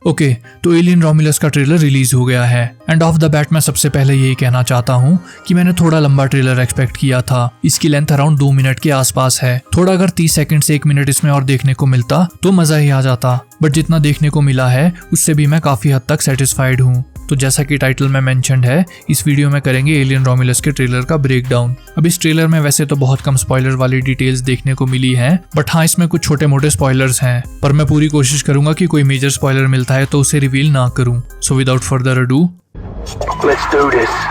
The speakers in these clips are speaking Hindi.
ओके, तो एलियन रोमिलस का ट्रेलर रिलीज हो गया है एंड ऑफ द बैट मैं सबसे पहले यही कहना चाहता हूँ कि मैंने थोड़ा लंबा ट्रेलर एक्सपेक्ट किया था। इसकी लेंथ अराउंड 2 मिनट के आसपास है। थोड़ा अगर 30 सेकंड से 1 मिनट इसमें और देखने को मिलता तो मजा ही आ जाता, बट जितना देखने को मिला है उससे भी मैं काफी हद तक सेटिस्फाइड हूँ। तो जैसा कि टाइटल में मेंशन्ड है, इस वीडियो में करेंगे एलियन रोमिलस के ट्रेलर का ब्रेकडाउन। अब इस ट्रेलर में वैसे तो बहुत कम स्पॉइलर वाली डिटेल्स देखने को मिली हैं, बट हाँ इसमें कुछ छोटे मोटे स्पॉइलर्स हैं, पर मैं पूरी कोशिश करूंगा कि कोई मेजर स्पॉइलर मिलता है तो उसे रिवील ना करूं। So without further ado, Let's do this.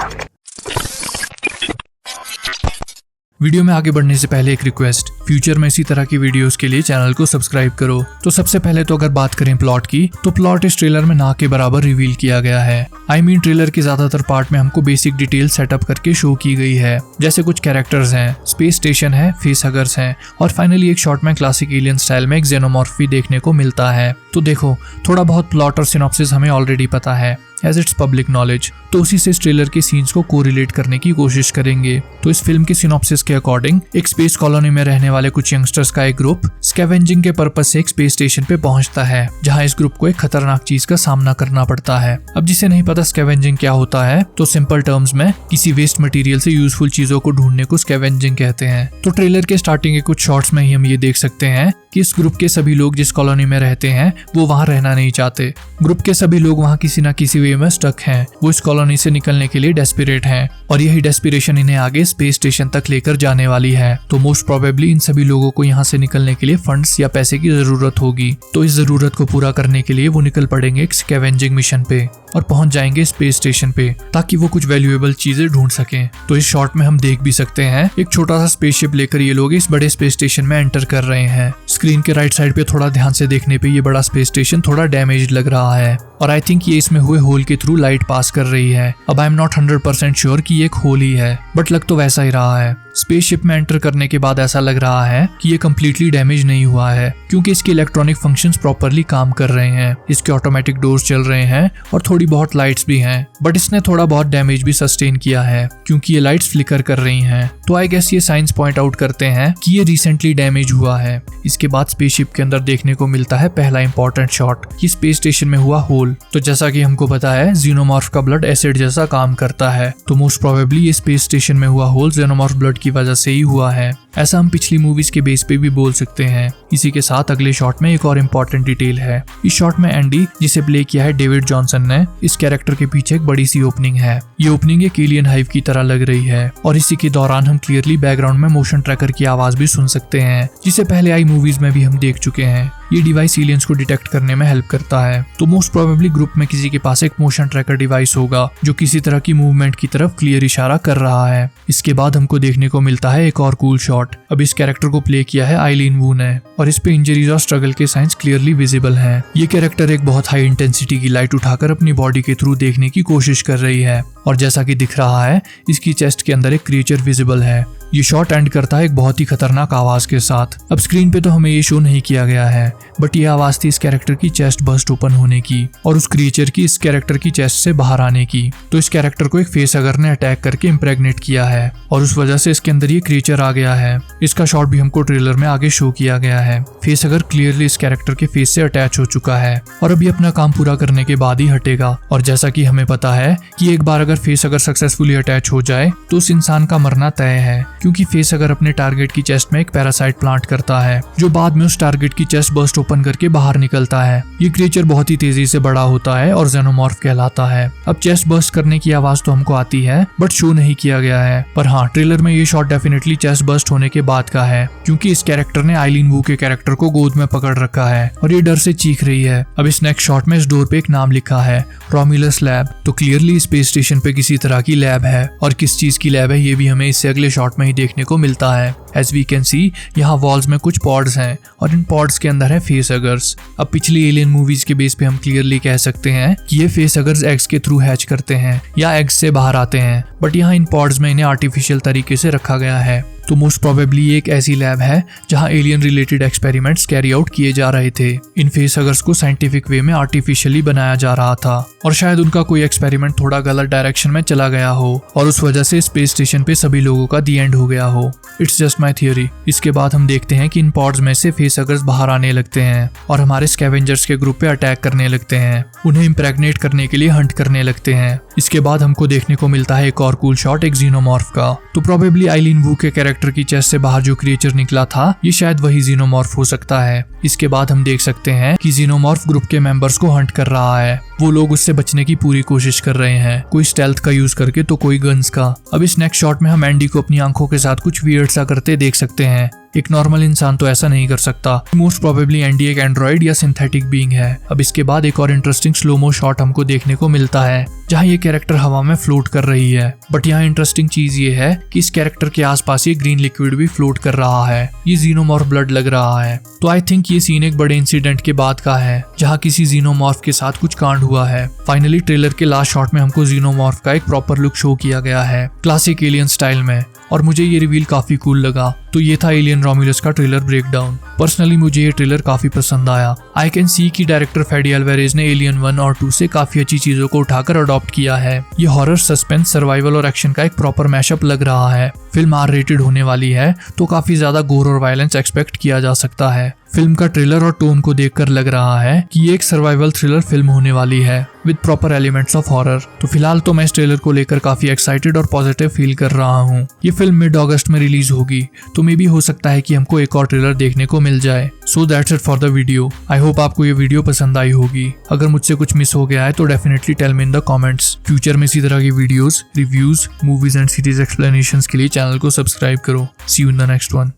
Video में आगे बढ़ने से पहले एक रिक्वेस्ट, फ्यूचर में इसी तरह की वीडियोस के लिए चैनल को सब्सक्राइब करो। तो सबसे पहले तो अगर बात करें प्लॉट की, तो प्लॉट इस ट्रेलर में ना के बराबर रिवील किया गया है। आई मीन ट्रेलर के ज्यादातर पार्ट में हमको बेसिक डिटेल सेटअप करके शो की गई है, जैसे कुछ कैरेक्टर्स हैं, स्पेस स्टेशन है, फेस हगर्स हैं, और फाइनली एक शॉट में क्लासिक एलियन स्टाइल में एक जेनोमॉर्फ भी देखने को मिलता है। तो देखो, थोड़ा बहुत प्लॉट और सिनॉप्सिस हमें ऑलरेडी पता है एज इट्स पब्लिक नॉलेज, तो उसी से इस ट्रेलर के सीन्स को कोरिलेट करने की कोशिश करेंगे। तो इस फिल्म के सिनॉप्सिस के अकॉर्डिंग एक स्पेस कॉलोनी में रहने वाले कुछ यंगस्टर्स का एक ग्रुप स्कैवेंजिंग के पर्पस से एक स्पेस स्टेशन पे पहुंचता है, जहां इस ग्रुप को एक खतरनाक चीज का सामना करना पड़ता है। अब जिसे नहीं पता स्कैवेंजिंग क्या होता है, तो सिंपल टर्म्स में किसी वेस्ट मटेरियल से यूजफुल चीजों को ढूंढने को स्कैवेंजिंग कहते हैं। तो ट्रेलर के स्टार्टिंग के कुछ शॉट्स में ही हम ये देख सकते हैं कि इस ग्रुप के सभी लोग जिस कॉलोनी में रहते हैं वो वहां रहना नहीं चाहते। ग्रुप के सभी लोग वहां किसी न किसी वे में स्टक हैं। वो इस कॉलोनी से निकलने के लिए डेस्परेट हैं, और यही डेस्पिरेशन इन्हें आगे स्पेस स्टेशन तक लेकर जाने वाली है। तो मोस्ट प्रोबेबली इन सभी लोगों को यहाँ से निकलने के लिए फंड्स या पैसे की जरूरत होगी। तो इस जरूरत को पूरा करने के लिए वो निकल पड़ेंगे एक स्कैवेंजिंग मिशन पे और पहुंच जाएंगे स्पेस स्टेशन पे, ताकि वो कुछ वैल्यूएबल चीजें ढूंढ सकें। तो इस शॉट में हम देख भी सकते हैं एक छोटा सा स्पेसशिप लेकर ये लोग इस बड़े स्पेस स्टेशन में एंटर कर रहे हैं। स्क्रीन के राइट साइड पे थोड़ा ध्यान से देखने पे ये बड़ा स्पेस स्टेशन थोड़ा डैमेज लग रहा है, और आई थिंक ये इसमें हुए होल के थ्रू लाइट पास कर रही है। अब आई एम नॉट 100% श्योर कि ये एक होल ही है, बट लग तो वैसा ही रहा है। स्पेसशिप में एंटर करने के बाद ऐसा लग रहा है कि ये कम्प्लीटली डैमेज नहीं हुआ है, क्योंकि इसके इलेक्ट्रॉनिक फंक्शंस प्रॉपरली काम कर रहे हैं। इसके ऑटोमेटिक डोर्स चल रहे हैं और थोड़ी बहुत लाइट्स भी हैं, बट इसने थोड़ा बहुत डैमेज भी सस्टेन किया है, क्योंकि ये लाइट्स फ्लिकर कर रही हैं। तो आई गेस ये साइंस पॉइंट आउट करते हैं कि ये रिसेंटली डैमेज हुआ है। इसके बाद स्पेसशिप के अंदर देखने को मिलता है पहला इंपॉर्टेंट शॉट, कि स्पेस स्टेशन में हुआ होल। तो जैसा कि हमको पता है जेनोमॉर्फ का ब्लड एसिड जैसा काम करता है, तो मोस्ट प्रोबेबली ये स्पेस स्टेशन में हुआ होल जेनोमॉर्फ ब्लड की वजह से ही हुआ है। ऐसा हम पिछली मूवीज के बेस पे भी बोल सकते हैं। इसी के साथ अगले शॉट में एक और इम्पोर्टेंट डिटेल है। इस शॉट में एंडी, जिसे प्ले किया है डेविड जॉनसन ने, इस कैरेक्टर के पीछे एक बड़ी सी ओपनिंग है। ये ओपनिंग एक एलियन हाइव की तरह लग रही है, और इसी के दौरान हम क्लियरली बैकग्राउंड में मोशन ट्रैकर की आवाज भी सुन सकते हैं, जिसे पहले आई मूवीज में भी हम देख चुके हैं। ये डिवाइस एलियंस को डिटेक्ट करने में हेल्प करता है। तो मोस्ट प्रोबेबली ग्रुप में किसी के पास एक मोशन ट्रैकर डिवाइस होगा जो किसी तरह की मूवमेंट की तरफ क्लियर इशारा कर रहा है। इसके बाद हमको देखने को मिलता है एक और कूल शॉट। अब इस कैरेक्टर को प्ले किया है आइलीन वू ने, और इस पे इंजरीज और स्ट्रगल के साइंस क्लियरली विजिबल हैं। ये कैरेक्टर एक बहुत हाई इंटेंसिटी की लाइट उठाकर अपनी बॉडी के थ्रू देखने की कोशिश कर रही है, और जैसा कि दिख रहा है इसकी चेस्ट के अंदर एक क्रिएचर विजिबल है। ये शॉट एंड करता है एक बहुत ही खतरनाक आवाज के साथ। अब स्क्रीन पे तो हमें ये शो नहीं किया गया है, बट ये आवाज थी इस कैरेक्टर की चेस्ट बस्ट ओपन होने की, और उस क्रिएचर की इस कैरेक्टर की चेस्ट से बाहर आने की। तो इस कैरेक्टर को एक फेस हगर ने अटैक करके इम्प्रेग्नेट किया है, और उस वजह से इसके अंदर ये क्रिएचर आ गया है। इसका शॉट भी हमको ट्रेलर में आगे शो किया गया है। फेस हगर क्लियरली इस कैरेक्टर के फेस से अटैच हो चुका है, और अभी अपना काम पूरा करने के बाद ही हटेगा। और जैसा कि हमें पता है कि एक बार अगर फेस हगर सक्सेसफुली अटैच हो जाए तो उस इंसान का मरना तय है, क्योंकि फेस हगर अपने टारगेट की चेस्ट में एक पैरासाइट प्लांट करता है, जो बाद में उस टारगेट की चेस्ट बस्ट ओपन करके बाहर निकलता है। ये क्रिएचर बहुत ही तेजी से बड़ा होता है और जेनोमॉर्फ कहलाता है। अब चेस्ट बस्ट करने की आवाज तो हमको आती है, बट शो नहीं किया गया है। पर हाँ, ट्रेलर में ये शॉट डेफिनेटली चेस्ट बस्ट होने के बाद का है, क्योंकि इस कैरेक्टर ने आइलीन वू के कैरेक्टर को गोद में पकड़ रखा है और ये डर से चीख रही है। अब इस नेक्स्ट शॉट में इस डोर पे एक नाम लिखा है, रोमिलस लैब। तो क्लियरली स्पेस स्टेशन पे किसी तरह की लैब है, और किस चीज की लैब है ये भी हमें इससे अगले शॉट में ही देखने को मिलता है। एज वी कैन सी, यहाँ वॉल्स में कुछ पॉड्स हैं, और इन पॉड्स के अंदर है फेस हगर्स। अब पिछली एलियन मूवीज के बेस पे हम क्लियरली कह सकते हैं कि ये फेस हगर्स एग्स के थ्रू हैच करते हैं या एग्स से बाहर आते हैं, बट यहाँ इन पॉड्स में इन्हें आर्टिफिशियल तरीके से रखा गया है। तो मोस्ट प्रोबेबली एक ऐसी लैब है जहाँ alien related experiments carry out किए जा रहे थे। इन फेसहगर्स को साइंटिफिक वे में आर्टिफिशियली बनाया जा रहा था और शायद उनका कोई एक्सपेरिमेंट थोड़ा गलत डायरेक्शन में चला गया हो और उस वजह से स्पेस स्टेशन पे सभी लोगों का दी एंड हो गया हो। It's just my theory. इसके बाद हम देखते हैं कि इन पॉड्स में से फेसहगर्स बाहर आने लगते हैं और हमारे स्कैवेंजर्स के ग्रुप पे अटैक करने लगते हैं, उन्हें इम्प्रेग्नेट करने के लिए हंट करने लगते हैं। इसके बाद हमको देखने को मिलता है एक और कूल शॉट एक जीनोमॉर्फ का। तो प्रोबेबली आइलिन वू के कैरेक्टर की चेस्ट से बाहर जो क्रिएचर निकला था ये शायद वही जीनोमॉर्फ हो सकता है। इसके बाद हम देख सकते हैं कि जीनोमॉर्फ ग्रुप के मेंबर्स को हंट कर रहा है। वो लोग उससे बचने की पूरी कोशिश कर रहे हैं, कोई स्टेल्थ का यूज करके तो कोई गन्स का। अब इस नेक्स्ट शॉट में हम एंडी को अपनी आंखों के साथ कुछ वियर्ड सा करते देख सकते हैं। एक नॉर्मल इंसान तो ऐसा नहीं कर सकता। मोस्ट प्रोबेबली एंडी एक एंड्रॉइड या सिंथेटिक बीइंग है। अब इसके बाद एक और इंटरेस्टिंग स्लोमो शॉट हमको देखने को मिलता है जहाँ ये कैरेक्टर हवा में फ्लोट कर रही है। बट यहाँ इंटरेस्टिंग चीज ये है कि इस कैरेक्टर के आसपास ये ग्रीन लिक्विड भी फ्लोट कर रहा है। ये जीनोमॉर्फ ब्लड लग रहा है। तो आई थिंक ये सीन एक बड़े इंसिडेंट के बाद का है जहाँ किसी जीनोमॉर्फ के साथ कुछ कांड हुआ है। फाइनली ट्रेलर के लास्ट शॉट में हमको जीनोमॉर्फ का एक प्रॉपर लुक शो किया गया है क्लासिक एलियन स्टाइल में और मुझे ये रिवील काफी कूल लगा। तो ये था एलियन रोमुलस का ट्रेलर ब्रेकडाउन। पर्सनली मुझे ये ट्रेलर काफी पसंद आया। आई कैन सी कि डायरेक्टर फेडी अल्वारेज ने एलियन 1 और 2 से काफी अच्छी चीजों को उठाकर अडॉप्ट किया है। ये हॉरर, सस्पेंस, सर्वाइवल और एक्शन का एक प्रॉपर मैशअप लग रहा है। फिल्म आर रेटेड होने वाली है तो काफी ज्यादा गोर और वायलेंस एक्सपेक्ट किया जा सकता है। फिल्म का ट्रेलर और टोन को देखकर लग रहा है कि ये एक सर्वाइवल थ्रिलर फिल्म होने वाली है with proper elements of horror. तो फिलहाल तो मैं इस ट्रेलर को लेकर काफी एक्साइटेड और पॉजिटिव फील कर रहा हूँ। ये फिल्म मिड अगस्त में रिलीज होगी तो मे भी हो सकता है कि हमको एक और ट्रेलर देखने को मिल जाए। So that's it for the video. I hope आपको ये वीडियो पसंद आई होगी। अगर मुझसे कुछ मिस हो गया है तो definitely tell me in the comments. Future में इसी तरह की videos, reviews, movies and series explanations के लिए चैनल को सब्सक्राइब करो। See you in the next one.